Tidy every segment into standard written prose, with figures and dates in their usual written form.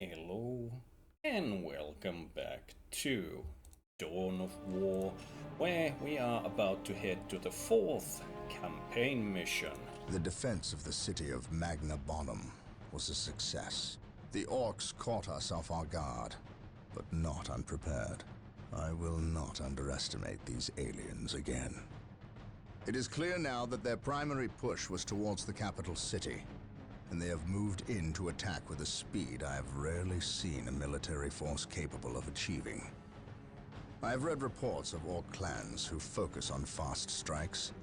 Hello and welcome back to Dawn of War, where we are about to head to the fourth campaign mission. The defense of the city of Magna Bonum was a success. The orcs caught us off our guard, but not unprepared. I will not underestimate these aliens again. It is clear now that their primary push was towards the capital city, and they have moved in to attack with a speed I have rarely seen a military force capable of achieving. I have read reports of orc clans who focus on fast strikes,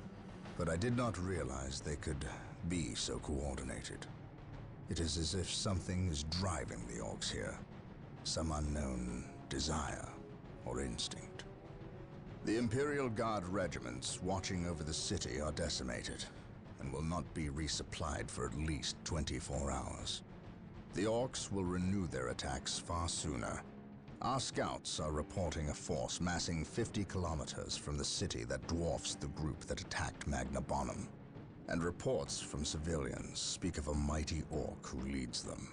but I did not realize they could be so coordinated. It is as if something is driving the orcs here, some unknown desire or instinct. The Imperial Guard regiments watching over the city are decimated and will not be resupplied for at least 24 hours. The orcs will renew their attacks far sooner. Our scouts are reporting a force massing 50 kilometers from the city that dwarfs the group that attacked Magna Bonum. And reports from civilians speak of a mighty orc who leads them.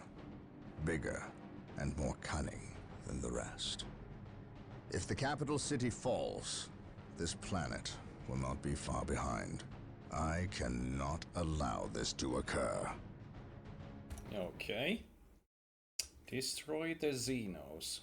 Bigger and more cunning than the rest. If the capital city falls, this planet will not be far behind. I cannot allow this to occur. Okay. Destroy the Xenos.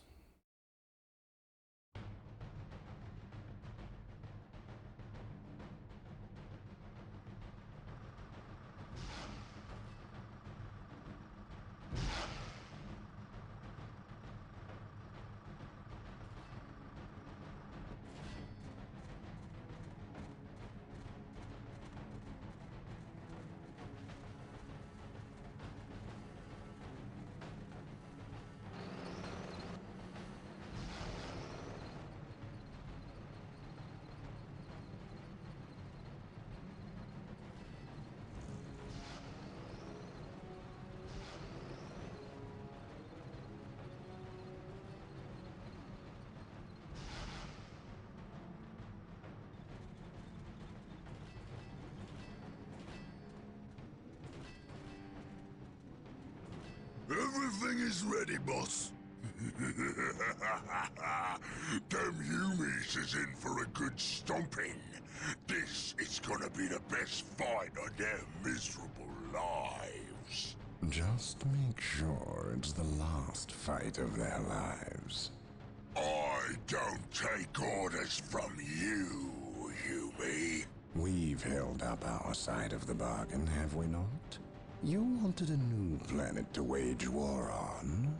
Everything is ready, boss. Them Humies is in for a good stomping. This is gonna be the best fight of their miserable lives. Just make sure it's the last fight of their lives. I don't take orders from you, Humie. We've held up our side of the bargain, have we not? You wanted a new planet to wage war on,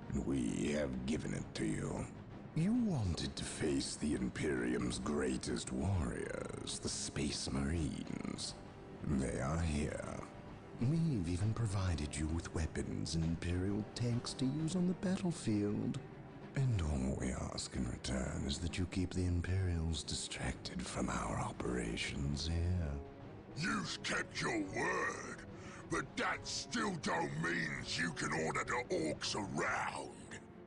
and we have given it to you. You wanted to face the Imperium's greatest warriors, the Space Marines. They are here. We've even provided you with weapons and Imperial tanks to use on the battlefield. And all we ask in return is that you keep the Imperials distracted from our operations here. You've kept your word. But that still don't mean you can order the orcs around.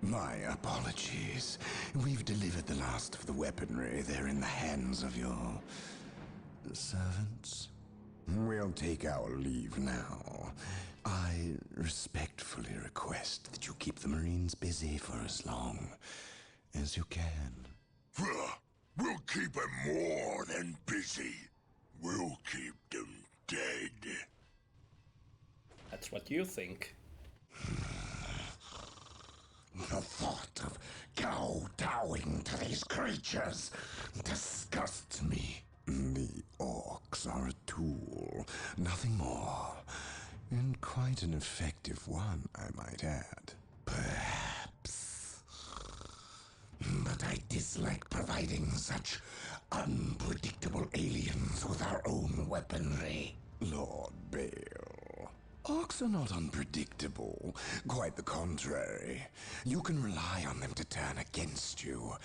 My apologies. We've delivered the last of the weaponry. They're in the hands of your servants. We'll take our leave now. I respectfully request that you keep the Marines busy for as long as you can. We'll keep them more than busy. We'll keep them dead. That's what you think. The thought of kowtowing to these creatures disgusts me. The orcs are a tool, nothing more. And quite an effective one, I might add. Perhaps. But I dislike providing such unpredictable aliens with our own weaponry. Lord Bale. Orcs are not unpredictable. Quite the contrary. You can rely on them to turn against you.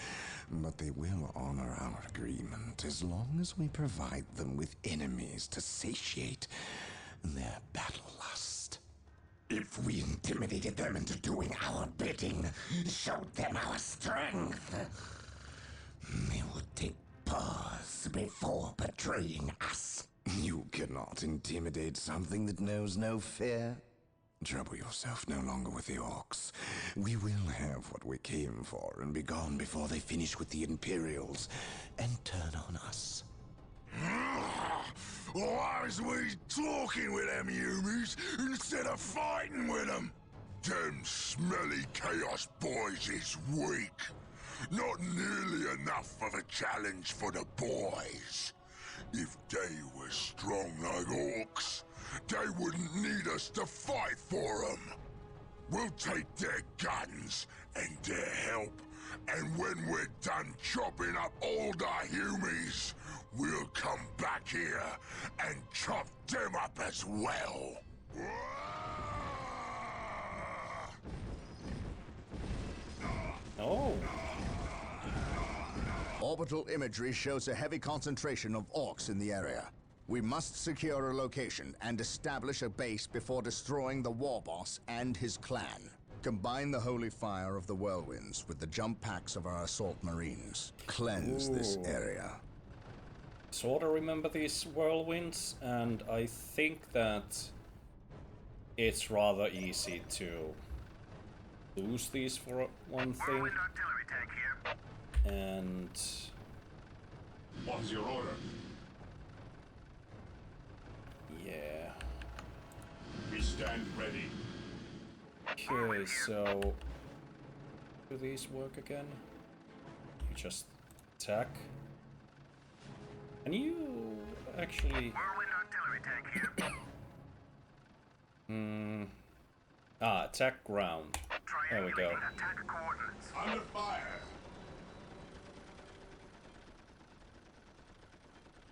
But they will honor our agreement as long as we provide them with enemies to satiate their battle lust. If we intimidated them into doing our bidding, showed them our strength, they would take pause before betraying us. You cannot intimidate something that knows no fear. Trouble yourself no longer with the orcs. We will have what we came for and be gone before they finish with the Imperials and turn on us. Why is we talking with them humies instead of fighting with them? Them smelly chaos boys is weak. Not nearly enough of a challenge for the boys. If they were strong like orcs, they wouldn't need us to fight for them. We'll take their guns and their help, and when we're done chopping up all the humies, we'll come back here and chop them up as well. Oh. Orbital imagery shows a heavy concentration of orcs in the area. We must secure a location and establish a base before destroying the war boss and his clan. Combine the holy fire of the whirlwinds with the jump packs of our assault marines. Cleanse this area. Sort of remember these whirlwinds, and I think that it's rather easy to lose these for one thing. And What is your order? yeah. We stand ready. Okay, so do these work again? You just attack. Can you actually attack ground. There we go. Under fire.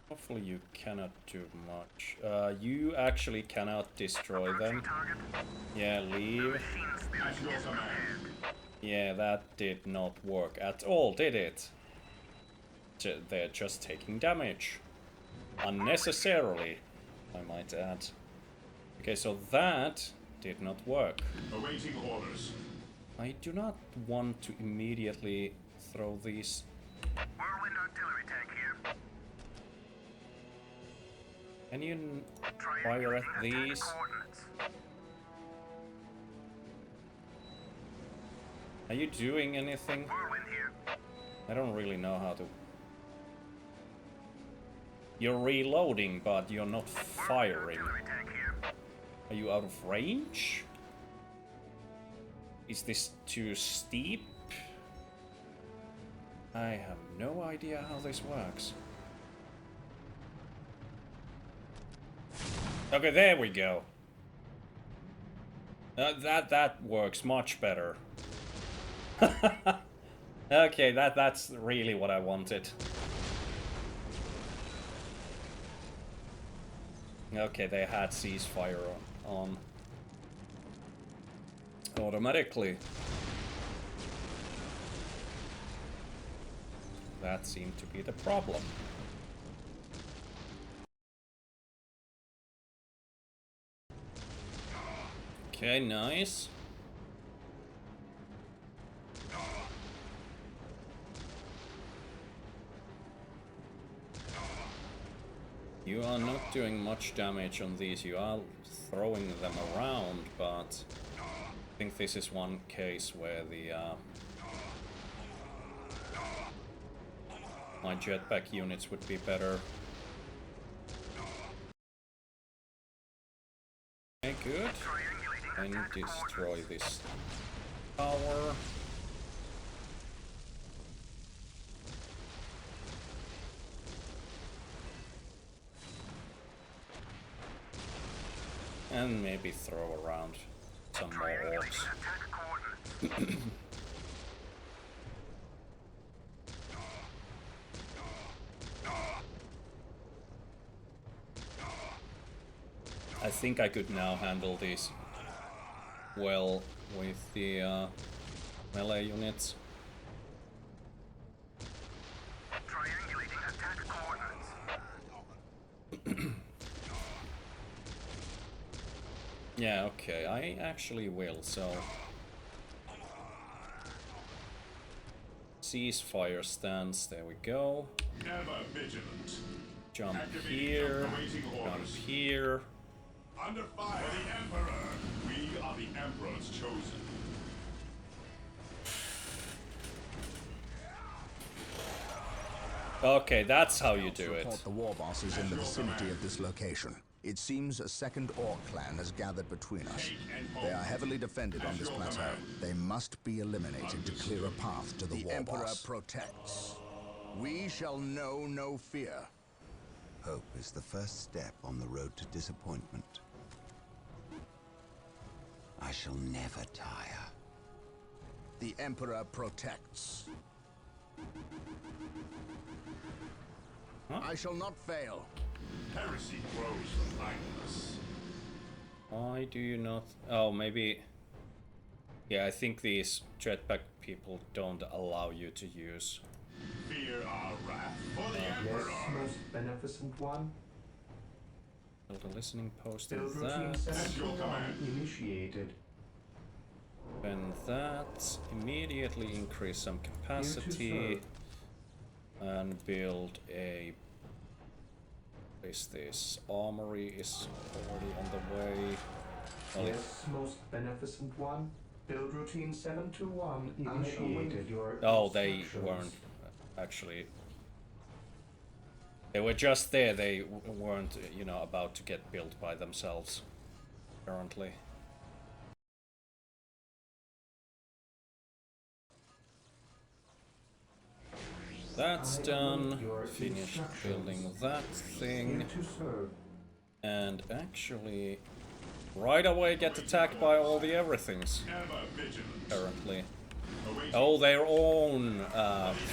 Hopefully you cannot do much. You actually cannot destroy them. Yeah, leave. At your command. Yeah, that did not work at all, did it? They're just taking damage. Unnecessarily, I might add. Okay, so that did not work. Awaiting orders. I do not want to immediately throw these. Whirlwind artillery tank here. Can you fire at these? Are you doing anything? Whirlwind here. I don't really know how to. You're reloading, but you're not firing. Artillery tank here. Are you out of range? Is this too steep? I have no idea how this works. Okay, there we go. That works much better. Okay, that's really what I wanted. Okay, they had ceasefire on automatically. That seemed to be the problem. Okay, nice. You are not doing much damage on these. You are throwing them around, but I think this is one case where the my jetpack units would be better. Okay, good. And destroy this tower. And maybe throw around some more orcs. I think I could now handle these well with the melee units. Triangulating attack coordinates. Yeah, okay, I actually will, so... Ceasefire stance, there we go. Ever vigilant. Jump here, jump here. Under fire. For the Emperor, we Emperor's chosen. Okay, that's how you do it. Report the war bosses in the vicinity of this location. It seems a second Orc clan has gathered between us. They are heavily defended on this plateau. They must be eliminated to clear a path to the war Emperor boss. Protects. We shall know no fear. Hope is the first step on the road to disappointment. I shall never tire. The Emperor protects. Huh? I shall not fail. Heresy grows from idleness. Why do you not... Oh, maybe... Yeah, I think these jetpack people don't allow you to use... Fear our wrath for the Yes, Emperor. most beneficent one. Build a listening post and Build routine that. 721 initiated. And that. Immediately increase some capacity. And build a... What is this? Armory is already on the way. Well, Yes, most beneficent one. Build routine 721 initiated. Your oh, they instructions. weren't actually... They were just there, they weren't, you know, about to get built by themselves, apparently. That's done. Finished building that thing. Here to serve. And actually, right away get attacked by all the everythings, Ever vigilant. apparently. Awaiting Oh, their own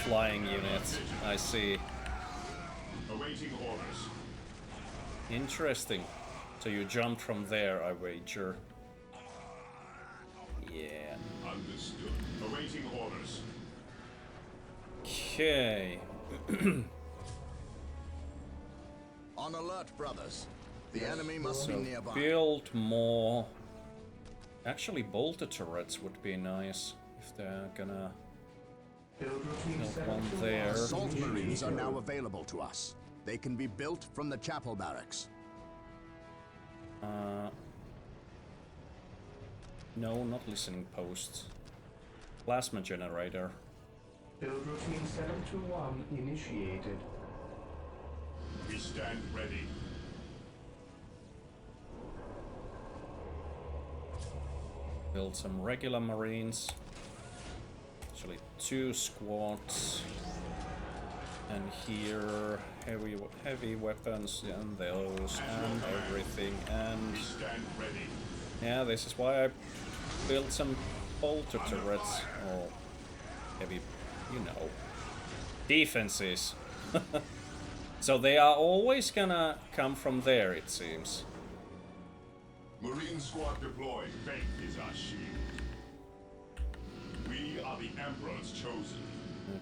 flying unit, I see. Awaiting orders. Interesting. So you jumped from there, I wager. Yeah. Understood. Awaiting orders. Okay. On alert, brothers. The enemy must be So nearby. build more. Actually, bolter turrets would be nice if they're gonna Build routine build one 721 there. Assault marines are initiated. now available to us. They can be built from the chapel barracks. No, not listening posts. Plasma generator. Build routine 721 initiated. We stand ready. Build some regular marines. Actually, 2 squads. And here, heavy weapons and those and everything. And Stand ready. yeah, this is why I built some bolter turrets. Or heavy, you know, defenses. So they are always gonna come from there, it seems. Marine squad deployed. Faith is our shield. We are the Emperor's chosen.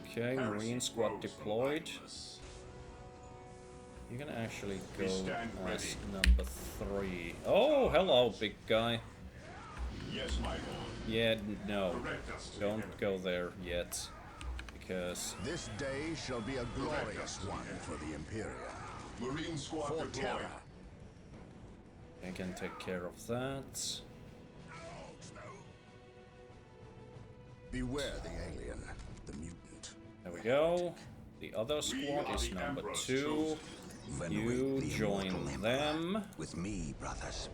Okay, Heresy marine squad grows from deployed. idleness. You can actually go We stand as ready. number 3. Oh, hello, big guy. Yes, my lord. Yeah, no, Direct us to the don't enemy. go there yet, because This day shall be a glorious one for the Imperium. Marine squad For deployed. terror. I can take care of that. Beware the alien, the mutant. There we go. The other We squad are is the number Emperor's 2. chosen. You Venerate the join immortal Emperor them. with me, brothers.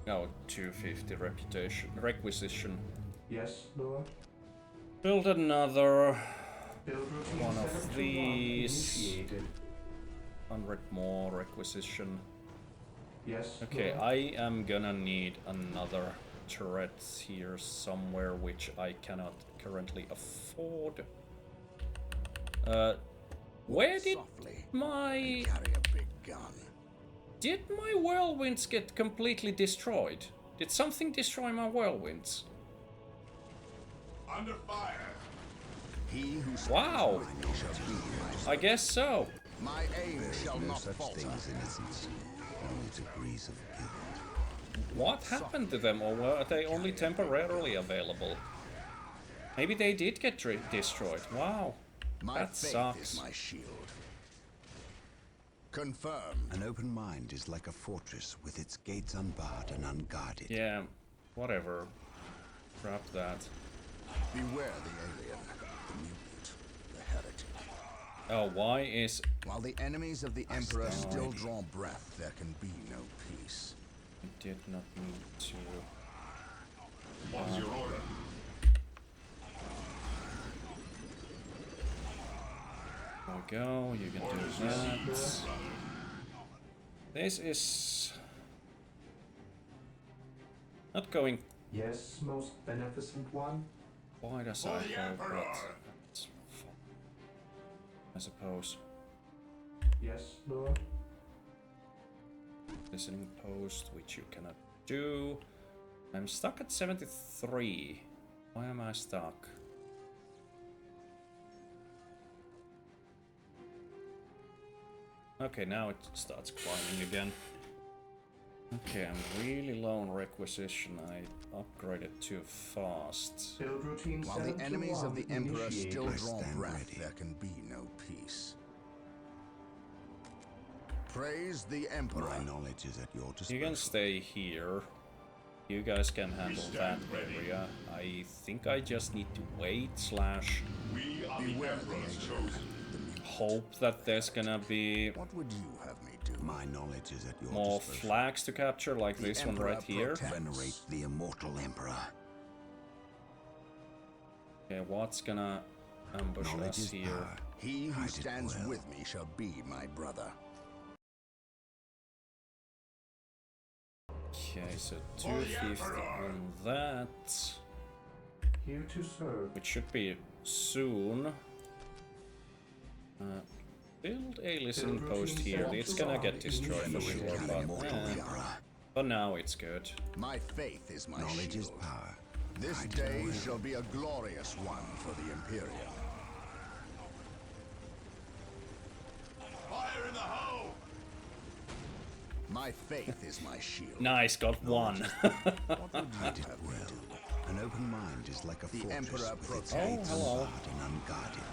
Oh, 250 requisition. Yes, Lord. Build another Build routine one of 721 these. initiated. 100 more requisition. Yes, Okay, Lord. I am gonna need another turret here somewhere, which I cannot currently afford. Where did Softly. my Carry a big gun. whirlwinds get completely destroyed? Did something destroy my whirlwinds? Under fire. He who Wow, shall be I guess so. my aim shall No not such falter. thing as innocence, only degrees of guilt. What happened to them, or were they only temporarily available? Maybe they did get destroyed. Wow, My that faith sucks. is my shield. Confirmed. An open mind is like a fortress with its gates unbarred and unguarded. Yeah, whatever. Drop that. Beware the alien, the mutant, the heretic. Oh, why is... While the enemies of the Emperor still draw breath, there can be no peace. I did not need to... What's your order? There we go, you can do that. This is... not going Yes, most beneficent one. quite as I hope, but... it's fine, I suppose. Yes, Lord. Listening post, which you cannot do. I'm stuck at 73. Why am I stuck? Okay, now it starts climbing again. Okay, I'm really low on requisition. I upgraded too fast. Build routine While the enemies of the 721 Emperor initiated. still I draw stand breath, ready. there can be no peace. Praise the Emperor. My knowledge is at your disposal. You can stay here. You guys can handle that area. I think I just need to wait slash We are the Beware the Emperor's alien, chosen. the mutant. hope that there's gonna be What would you have me do? My knowledge is at your more disposal. flags to capture, like this one Emperor right here. protects. Venerate the immortal emperor. Okay, what's gonna ambush Knowledge us is here? power. He who Hide it stands well. with me shall be my brother. Okay, so 250 on that, Here to serve. which should be soon. Build a listening post here. It's gonna get destroyed for sure, The but immortal emperor. for now it's good. My faith is my Knowledge is shield. power. This Hide it day well. shall be a glorious one for the Imperium. Fire in the hole! My faith is my shield. Nice, got one. What would you Hide it have me well. do? An open mind is like a The fortress Emperor with its protects. gates hello. unbarred and unguarded.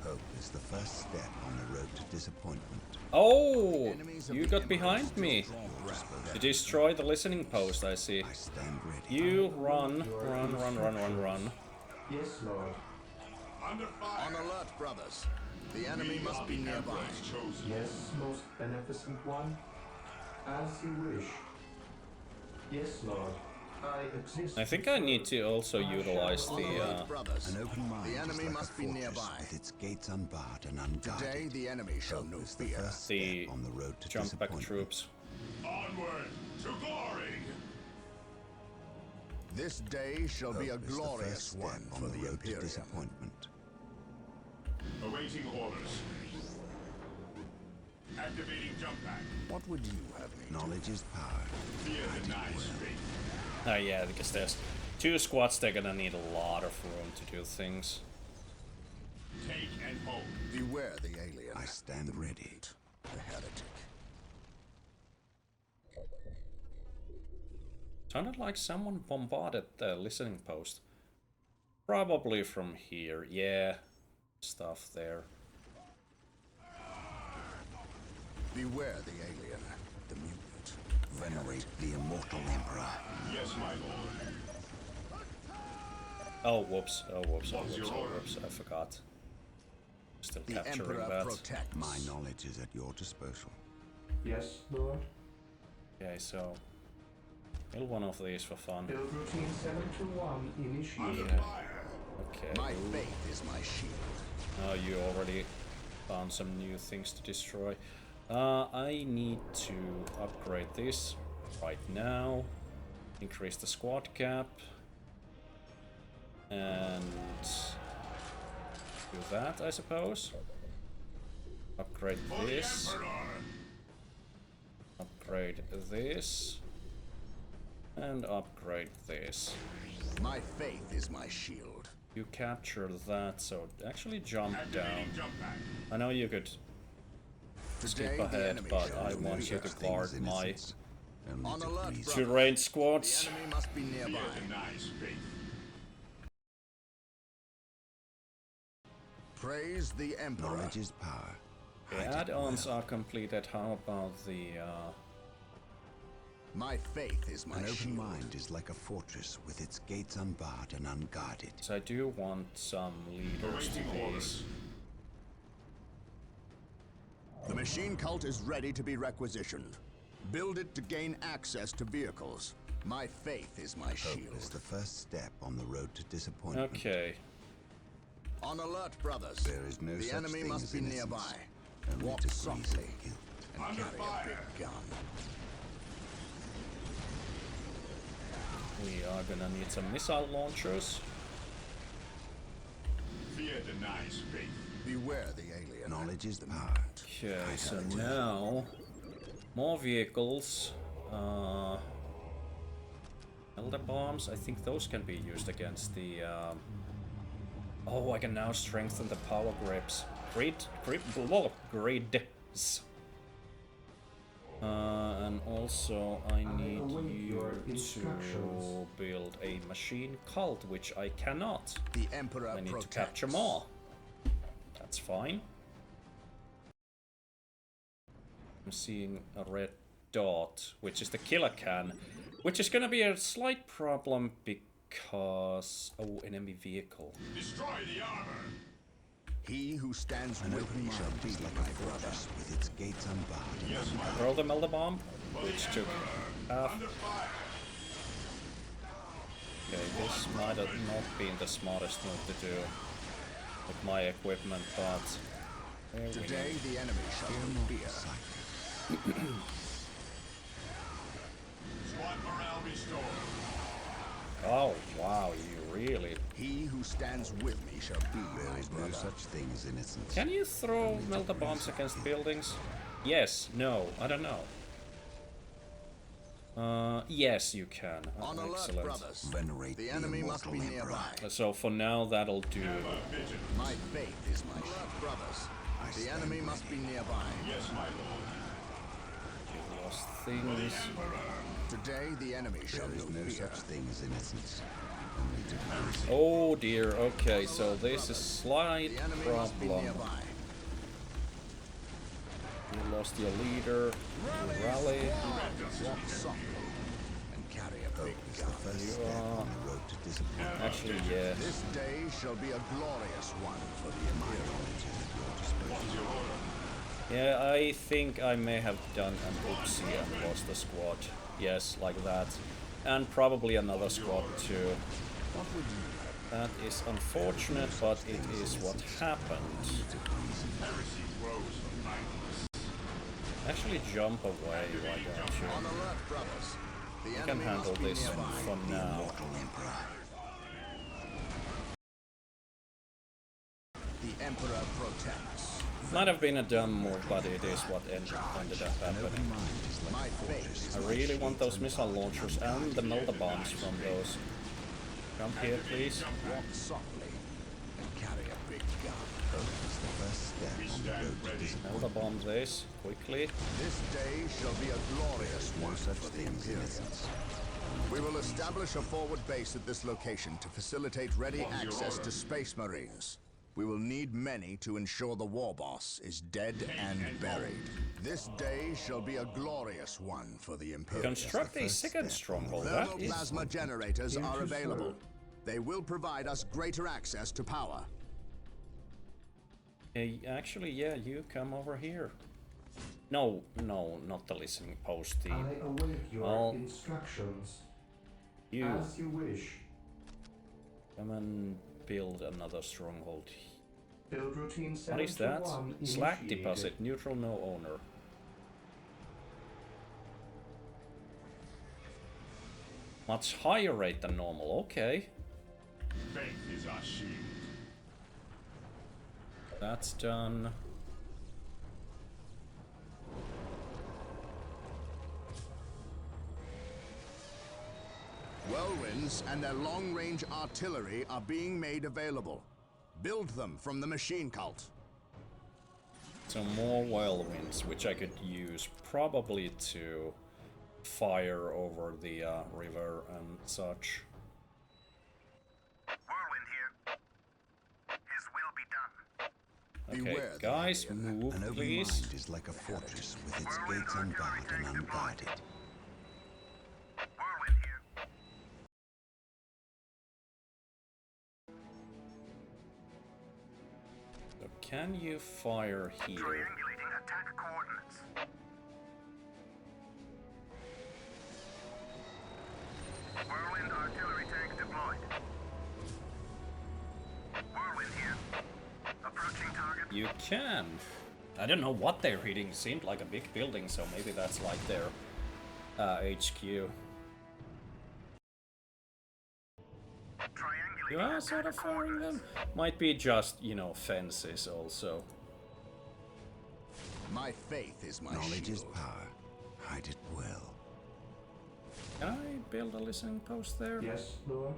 Hope is the first step on the road to disappointment. Oh, Enemies of you the got Emperor behind still me. draw breath. To destroy the listening post, I see. I stand ready. You run, run. Yes, Lord. Under fire! On alert, brothers. The enemy We must are be the nearby. Emperor's chosen. Yes, most beneficent one. As you wish. Yes, Lord. I exist. I think I need to also utilize On the alert, brothers. An open mind The is enemy like must a be fortress nearby. with its gates unbarred and unguarded. Today, the enemy shall know Is the fear. first the step on the road to jump back disappointment. troops. Onward to glory! This day shall be a Hope is the glorious first step one on for the the road to Imperium. disappointment. Awaiting orders. Activating jump pack. What would you have me do? Knowledge is power. Fear denies faith. Oh yeah, because there's 2 squads, they're gonna need a lot of room to do things. Take and hold. Beware the alien. I stand ready. The heretic. Sounded like someone bombarded the listening post. Probably from here, yeah. Stuff there. Beware the alien. The mutant. Venerate the immortal emperor. Yes, my lord. Oh, whoops. I forgot. Still The capturing Emperor that. protects. My knowledge is at your disposal. Yes, Lord. Okay, so... kill one of these for fun. Build routine 721 initiated. Okay. My faith is my shield. Oh, you already found some new things to destroy. I need to upgrade this right now. Increase the squad cap. And do that, I suppose. Upgrade this. Upgrade this. And upgrade this. My faith is my shield. You capture that, so actually jump down. Activating jump pack. I know you could skip Today, the ahead, enemy but shall I know want you fear. to guard my Innocence. Only On to alert, please brother. 2 range The squads. enemy must be nearby. Fear denies faith. Praise the Emperor. Knowledge is power. The Hide it add-ons well. are completed. How about the My faith is my An open shield. mind is like a fortress with its gates unbarred and unguarded. So I do want some leaders to these. The machine cult is ready to be requisitioned. Build it to gain access to vehicles. My faith is my Hope shield. is the first step on the road to disappointment. Okay. On alert, brothers. There is no the such enemy thing must as be innocence, nearby. only Walk degrees of softly guilt. and carry a big gun. We are gonna need some missile launchers. Fear denies faith. Beware the alien. Knowledge is power. Okay, so now more vehicles. Elder bombs. I think those can be used against the. Oh, I can now strengthen the power grids. Grids. And also I need await you your to instructions. build a machine cult, which I cannot. The Emperor I need protects. to capture more. That's fine. I'm seeing a red dot, which is the killer can, which is gonna be a slight problem because... Oh, enemy vehicle. Destroy the armor. He who stands An with open me shall mind be is like my a brother. fortress with its gates unbarred and unguarded. Throw the melder bomb, which took half. Under fire. Okay, this might have not been the smartest move to do with my equipment, but there we Today go. the enemy shall fear. Squad morale restored. Oh wow, you really... He who stands with me shall be There my is no brother. such thing as innocence. Can you throw melter bombs against buildings? Yes, no, I don't know. Yes, you can. On alert, Excellent. brothers. Venerate The the enemy must immortal be emperor. nearby. So for now, that'll do. My faith is my shield. Brothers, the stand enemy ready. must be nearby. Yes, my lord. You lost things. Today the enemy shall There is no fear. such thing as innocence. Only degrees. Oh dear, okay, so this is slight The enemy must be problem. nearby. You lost your leader. You rally. Walk softly and carry a big Is the gun. first step on the road to disappointment. Actually, yeah. This day shall be a glorious one for the Imperial. Yeah, I think I may have done an oopsie and lost a squad. Yes, like that. And probably another squad too. That is unfortunate, but it is what happened. Heresy grows from kindness. Actually jump away, why On don't you? alert, brothers. The You can enemy handle must be this nearby. for now. Immortal emperor. The Emperor protects. Might have been a dumb move, but it is what ended up happening. Mind is like My a faith fortress. is I really want those missile launchers and the melter bombs from those. Come here, please. Walk softly and carry a big gun. Hope is the first step on the road to disappointment. Melter bomb this quickly. This day shall be a glorious No one such for the thing as Imperial. innocence. We will establish a forward base at this location to facilitate ready access to Space Marines. We will need many to ensure the war boss is dead and buried. This day shall be a glorious one for the Imperial. Construct a first second step. stronghold. That Thermal is... plasma generators are Interesting. available. They will provide us greater access to power. Actually, yeah, you come over here. No, no, not the listening post. The... I await your Well, instructions. You As you wish. come and build another stronghold. Build routine 7 What is that? to 1 Slack initiated. deposit. Neutral, no owner. Much higher rate than normal. Okay. Faith is our shield. That's done. Whirlwinds and their long-range artillery are being made available. Build them from the machine cult. So more whirlwinds, which I could use probably to fire over the river and such. Whirlwind here. His will be done. Okay, Beware the guys, alien. move, An open please. mind is like a fortress with its gates unbarred and unguarded. Whirlwind here. So can you fire here? Triangulating attack coordinates. Whirlwind artillery tank deployed. Whirlwind here. Approaching target. You can. I don't know what they're hitting. Seemed like a big building, so maybe that's like their HQ. Triangulating You are sort of attack firing them. coordinates. Might be just, you know, fences also. My faith is my Knowledge shield. is power. Hide it well. Can I build a listening post there? Yes, Lord.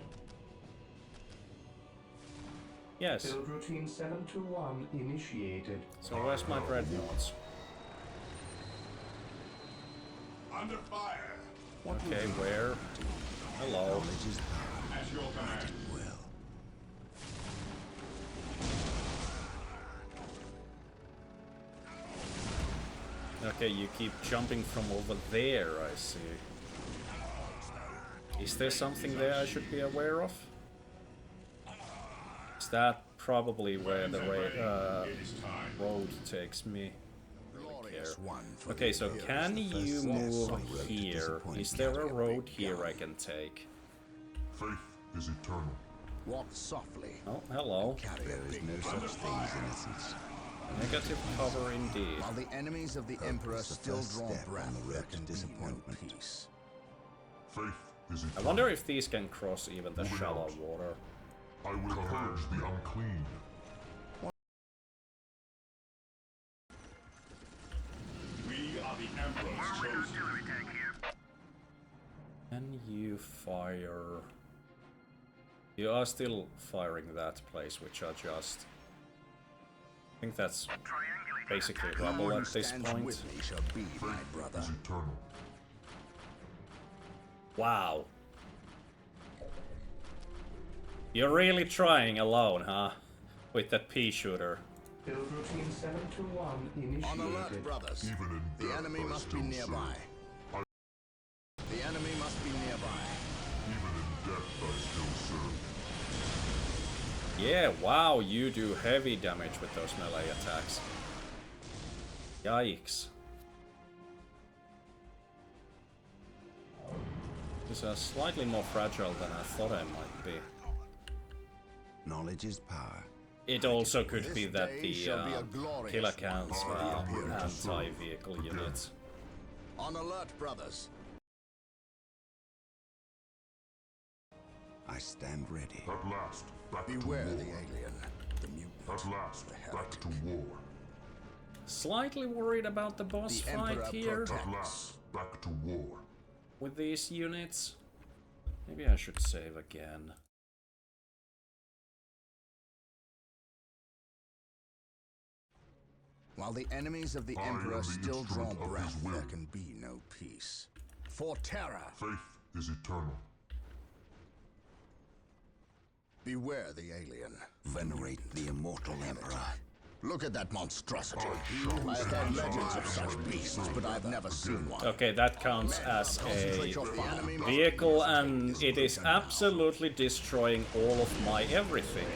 Yes. Build routine 721 initiated. So where's my dreadnoughts? Under fire. Okay, where? Hello. Knowledge is power. At your command. Well. Okay, you keep jumping from over there, I see. Is there something there I should be aware of? Is that probably where the road takes me? Glorious one for Okay, the so heroes, can the first you step move on the road to here? disappointment. Is there a Carry road big here gun. I can take? Faith is eternal. Walk softly. Oh, hello. Carry There is no such thing as innocence. Negative cover indeed. While the enemies of the Hope Emperor is the still first draw step on breath, the road there to can be no disappointment. peace. Faith is I eternal. wonder if these can cross even the shallow water. I will purge the unclean. We are the Emperor's Whirlwind chosen. artillery tank here. Can you fire... You are still firing that place, which are just... I think that's Triangulating basically attack rubble Who at this stands point. with me shall be my brother. Is eternal. Wow. You're really trying alone, huh? With that pea shooter. Build routine 721 initiated. On alert, brothers. Even in The death enemy I must be still nearby. serve. The enemy must be nearby. Even in death I still serve. Yeah, wow, you do heavy damage with those melee attacks. Yikes. These are slightly more fragile than I thought I might be. Knowledge is power. It also could This be that day the shall be a glorious kill one accounts for the are Emperor's anti-vehicle units. On alert, brothers. I stand ready. At last, back Beware to the war. alien, the mutant, At last, the back heretic. to war. Slightly worried about the boss The fight Emperor here protects. At last, back to war. with these units. Maybe I should save again. While the enemies of the I am Emperor the still draw instrument of breath, his will. there can be no peace. For terror, Faith is eternal. beware the alien. Venerate the immortal emperor. Look at that monstrosity. I have heard legends of such beasts, but I've never seen one. Okay, that counts as a Concentrate your fire. vehicle, and it is absolutely destroying all of my everything.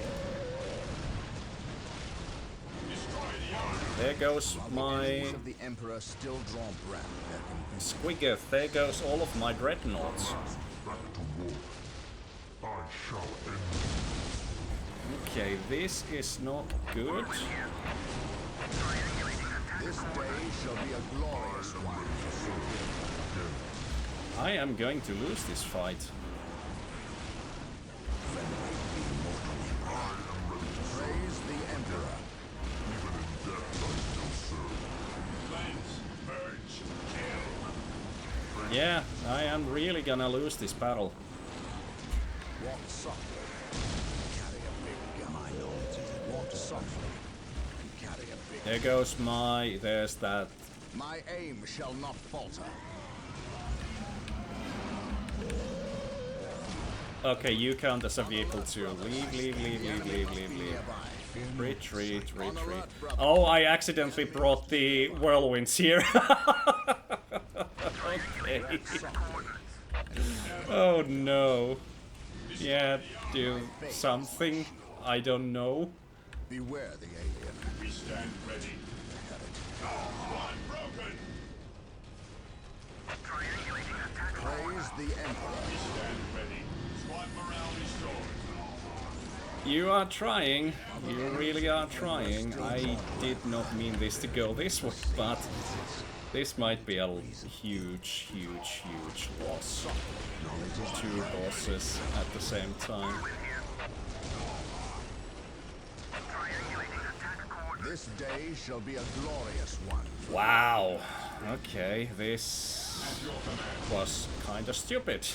There goes my Enemies of the Emperor still draw breath, there can be Squiggeth. There goes all of my dreadnoughts. Back to war. I shall end Okay, this is not good. This day shall be a glorious one. I am going to lose this fight. Praise the Emperor. Even in death I still serve. Cleanse, purge, kill. Yeah, I am really gonna lose this battle. Walk softly. Carry a big gun. My knowledge is walk softly. Carry a big There goes my... There's that... My aim shall not falter. Okay, you count as a vehicle too. Leave, leave, leave, leave, leave, leave, leave. Retreat, retreat. Oh, I accidentally brought the whirlwinds here. Okay. Oh no. Yeah, do something. I don't know. Beware the alien. We stand ready. One broken. Triangulating attack Praise the Emperor. We stand ready. Squad morale restored. You are trying. You really are trying. I did not mean this to go this way, but this might be a huge, huge, huge loss. Two bosses at the same time. This day shall be a glorious one. Wow. Okay, this was kinda stupid.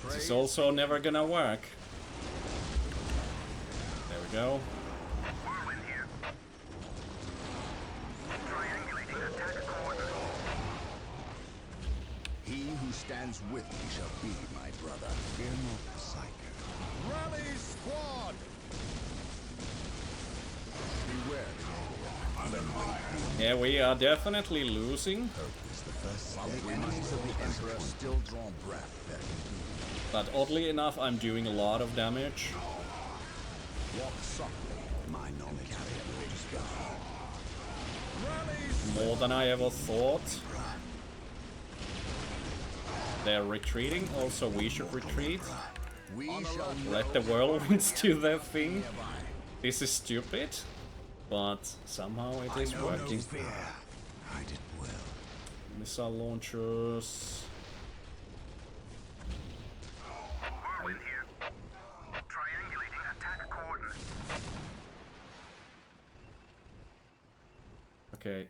This is also never gonna work. There we go. He who stands with me shall be my brother. Fear not the psychic. Rally squad! Beware the alien. Yeah, we are definitely losing, Hope is the first step. The enemies of the Emperor still draw breath. but oddly enough, I'm doing a lot of damage. Walk softly. My knowledge of it will discover. More than I ever thought. They're retreating, also we should retreat. We shall Let the whirlwinds do their thing. This is stupid, but somehow it is working. I did well. Missile launchers. Whirlwind here. Triangulating attack coordinates. Okay,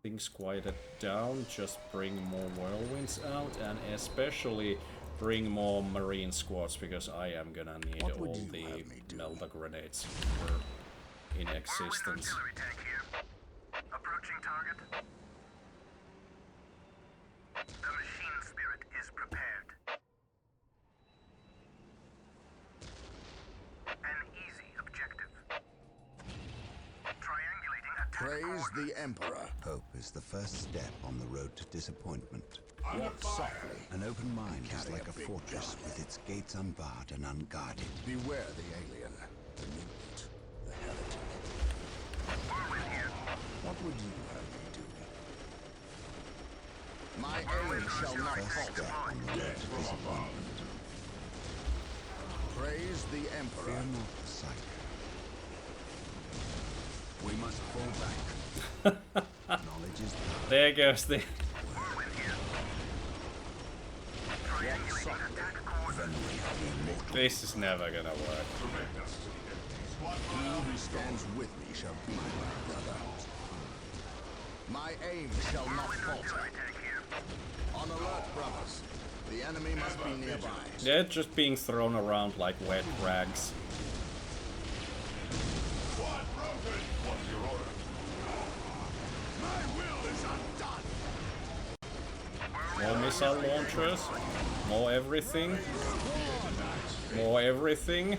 things quieted down. Just bring more whirlwinds out, and especially bring more marine squads, because I am gonna need What would all you the have me do? melta grenades were in existence. Artillery tank here. Approaching target. The machine spirit is prepared. An easy objective. Triangulating attack praise coordinates. the Emperor. Hope is the first step on the road to disappointment. Walk softly. An open mind is Carry like a a big fortress with its gates unbarred and unguarded. Beware the alien. The mutant. The heretic. Whirlwind here. What would you have me do? My aim shall not First falter. step on the road to disappointment. Praise the Emperor. Fear not the psychic. We must fall back. Knowledge is power. There goes the... Whirlwind here. Triangulating attack coordinates. This is never gonna work. He who stands with me shall be my brother. My aim shall not falter. Artillery tank here. On alert, brothers. The enemy must be nearby. They're just being thrown around like wet rags. Squad broken. What's your order? My will is undone. More missile launchers. More everything. More everything.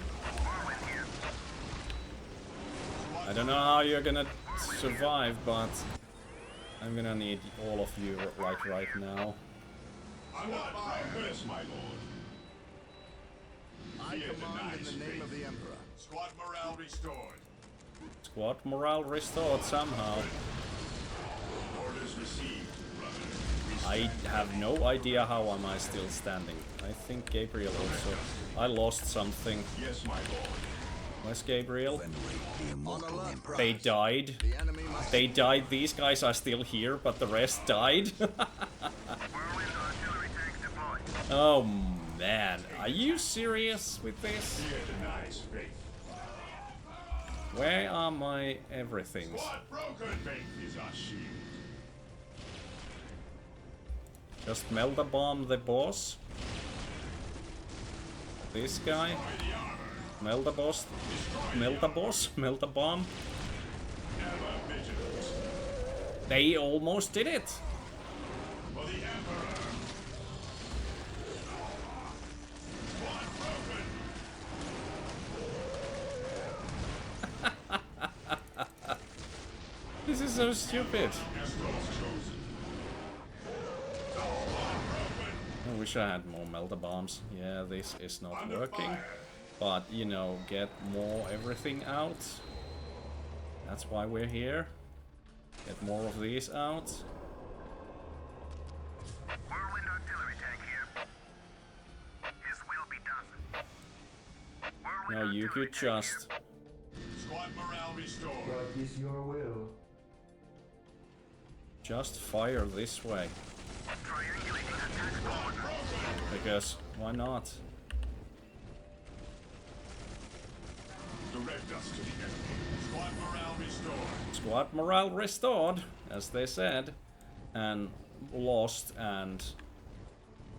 I don't know how you're gonna survive, but I'm gonna need all of you like right now. I want progress, my lord. I command in the name of the Emperor. Squad morale restored. Squad morale restored somehow. Orders received, brother. I have no idea how am I still standing. I think Gabriel also. I lost something. Yes, my lord. Where's Gabriel? Venerate the immortal alert, emperor. They died. The enemy must They died. These guys are still here, but the rest died. Whirlwind artillery tank deployed. Oh man, are you serious with this? Fear denies faith. Where are my everythings? Squad broken. Faith is our shield. Just melt a bomb the boss. This guy. Melt a boss. Melt a boss. Melt a bomb. Ever vigilant. They almost did it. For the Emperor. This is so stupid. I wish I had more melter bombs. Yeah, this is not working. But, you know, get more everything out. That's why we're here. Get more of these out. Whirlwind artillery tank here. His will be done. Whirlwind No, you artillery could tank just... Squad morale restored. What is your will? Just fire this way. here. Triangulating attack coordinates. Because, why not? Direct us to the enemy. Squad morale restored. Squad morale restored, as they said. And lost, and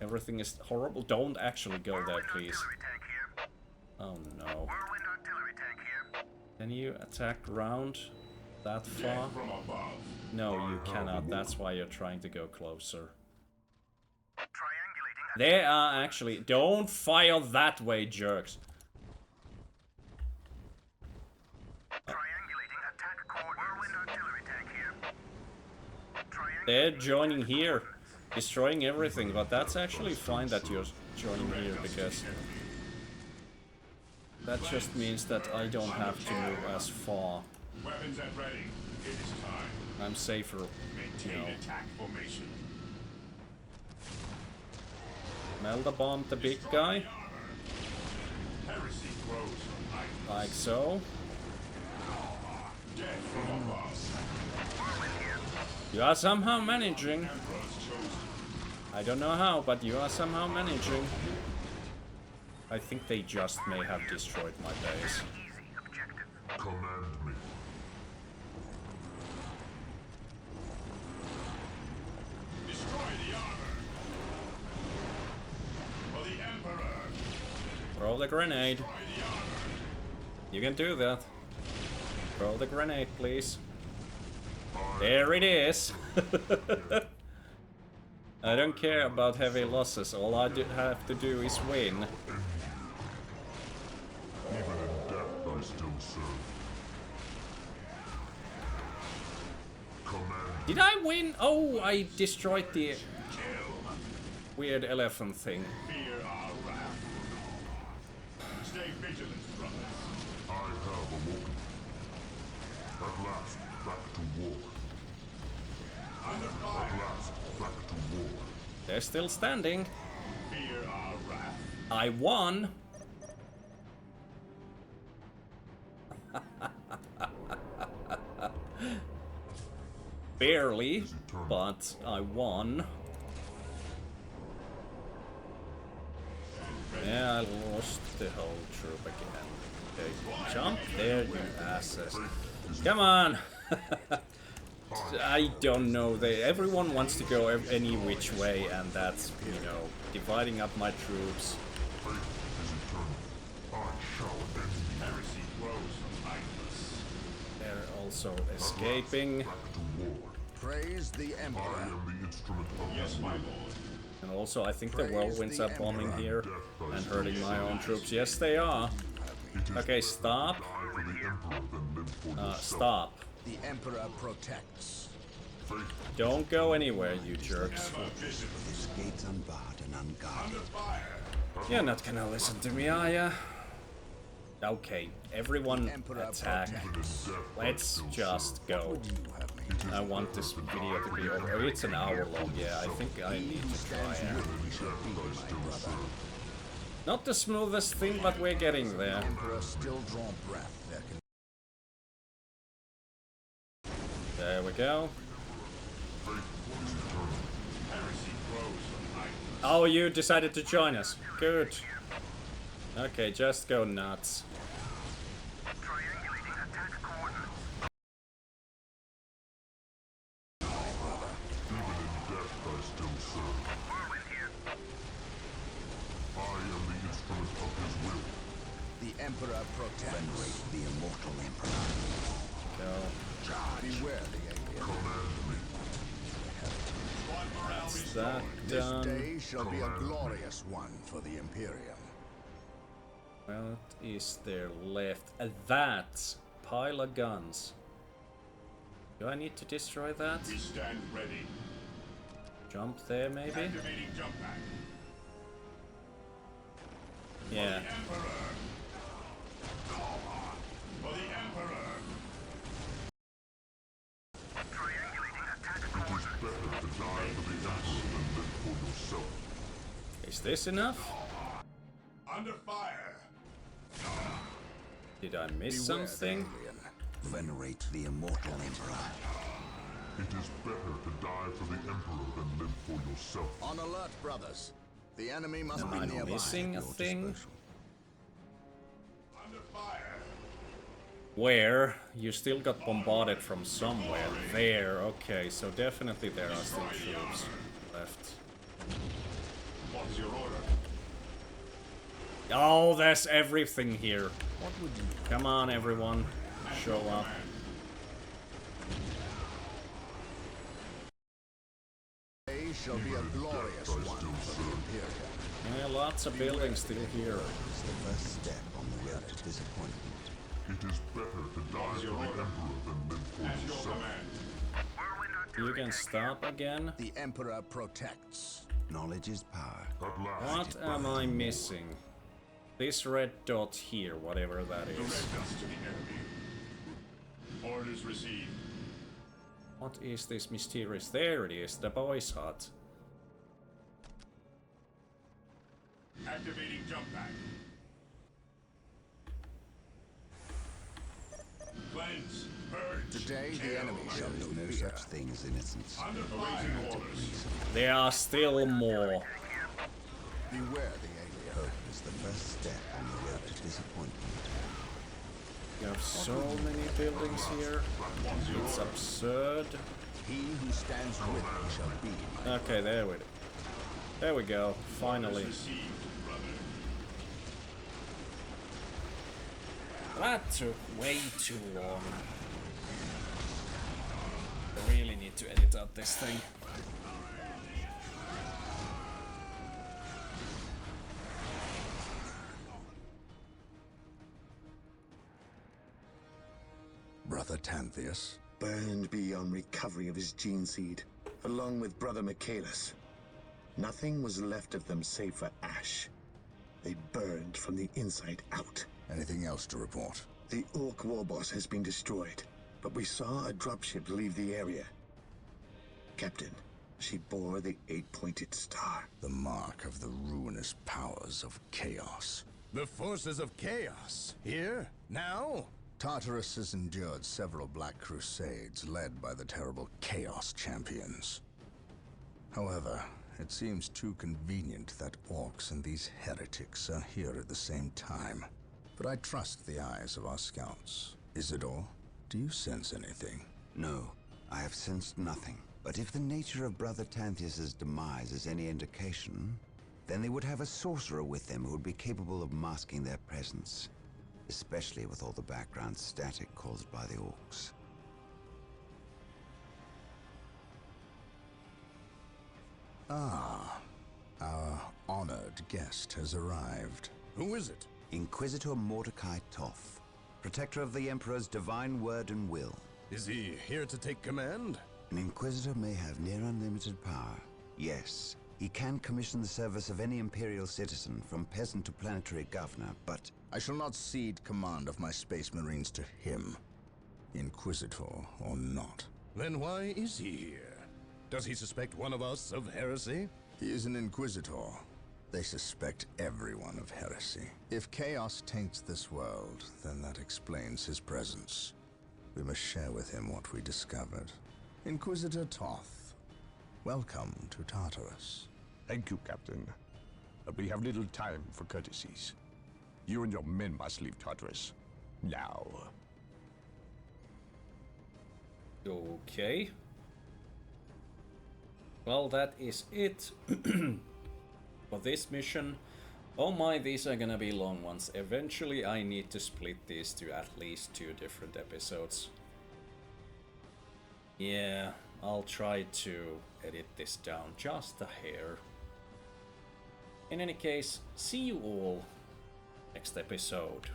everything is horrible. Don't actually go there, please. Artillery tank here. Oh no. Whirlwind artillery tank here. Can you attack round that far? From above. No, you cannot. That's why you're trying to go closer. Triangulating They are actually... Don't fire that way, jerks. triangulating attack coordinates. Whirlwind artillery tank here. They're joining here. Destroying everything, but that's actually fine that you're joining here, because... That just means that I don't have to move as far. Weapons at ready. It is time. I'm safer, you Maintain know. attack formation. Melta bomb the big guy, Heresy grows from idleness. like so. Death from above. You are somehow managing. Emperor's chosen. I don't know how, but you are somehow managing. I think they just may have destroyed my base. Easy objective. Command me. Destroy the armor. For the Emperor. Throw the grenade. Destroy the armor. You can do that. Throw the grenade, please. There it is. I don't care about heavy losses. All I have to do is win. Even in death, I still serve. Command. Did I win? Oh, I destroyed the Kill. weird elephant thing. Fear our wrath. Stay vigilant, brothers. I have awoken. At last, back to war. Under fire. At last, back to war. They're still standing. Fear our wrath. I won. Barely, but I won. Yeah, I lost the whole troop again. Okay, jump there, you asses. Come on! I don't know. Everyone wants to go any which way, and that's, you know, dividing up my troops. Heresy grows from idleness. They're also escaping. Praise the Emperor. Yes, my lord. And also, I think the whirlwinds are bombing here and hurting my own troops. Yes, they are. Okay, stop. Stop. The Emperor protects. Don't go anywhere, you jerks. His gates unbarred and unguarded. You're not gonna listen to me, are ya? Okay, everyone attack. Let's just go. I want this video to be over. Oh, it's an hour long, yeah. I think I need to try it. Not the smoothest thing, but we're getting there. Emperor still draw breath. There we go. Oh, you decided to join us. Good. Okay, just go nuts. Triangulating attack coordinates. Whirlwind here. The Emperor protects. Venerate the immortal Emperor. Go. Beware the alien. That's that This done. day shall be a glorious one for the Imperium. What is there left? That pile of guns. Do I need to destroy that? We stand ready. Jump there, maybe? Activating jump pack. Yeah. Emperor. For the Emperor. Triangulating attack It is better to die for the Emperor than live for yourself. Is this enough? Under fire. Did I miss Beware the something? alien. Venerate the immortal emperor. It is better to die for the Emperor than live for yourself. On alert, brothers. The enemy must Am be I nearby. missing a at your thing? disposal. Under fire. Where? You still got bombarded from somewhere. There, okay, so definitely there are still troops left. What's your order? Oh, there's everything here. Come on, everyone. Show up. Today shall be a glorious one for the Imperium. Yeah, lots of buildings still here. It's the first step on the road to disappointment. It is better to die for the Emperor than live for yourself. You can stop again. The Emperor protects. Knowledge is power. At last. What am I missing? This red dot here, whatever that is. Direct us to the enemy. Orders received. What is this mysterious? There it is, the boys' hut. Activating jump pack. Cleanse. Purge. Today the enemy shall There is know no fear. such thing as innocence. Under fire. Orders. There are still more. Beware the alien. Hope is the first step on the road to disappointment. You have so many buildings here. It's absurd. He who stands with me shall be my Okay, there we go. Finally. Received, brother. That took way too long. I really need to edit out this thing. Brother Tantheus. Burned beyond recovery of his gene seed, along with Brother Michaelis. Nothing was left of them save for ash. They burned from the inside out. Anything else to report? The Orc warboss has been destroyed, but we saw a dropship leave the area. Captain, she bore the 8-pointed star. The mark of the ruinous powers of chaos. The forces of chaos? Here? Now? Tartarus has endured several Black Crusades led by the terrible Chaos Champions. However, it seems too convenient that orcs and these heretics are here at the same time. But I trust the eyes of our scouts. Isidore, do you sense anything? No, I have sensed nothing. But if the nature of Brother Tantheus' demise is any indication, then they would have a sorcerer with them who would be capable of masking their presence. Especially with all the background static caused by the orcs. Ah, our honored guest has arrived. Who is it? Inquisitor Mordecai Toth, protector of the Emperor's divine word and will. Is he here to take command? An Inquisitor may have near unlimited power. Yes, he can commission the service of any Imperial citizen, from peasant to planetary governor, but I shall not cede command of my Space Marines to him, Inquisitor or not. Then why is he here? Does he suspect one of us of heresy? He is an Inquisitor. They suspect everyone of heresy. If chaos taints this world, then that explains his presence. We must share with him what we discovered. Inquisitor Toth, welcome to Tartarus. Thank you, Captain. We have little time for courtesies. You and your men must leave Tartarus. Now. Okay. Well, that is it for this mission. Oh my, these are gonna be long ones. Eventually I need to split these to at least 2 different episodes. Yeah, I'll try to edit this down just a hair. In any case, see you all next episode.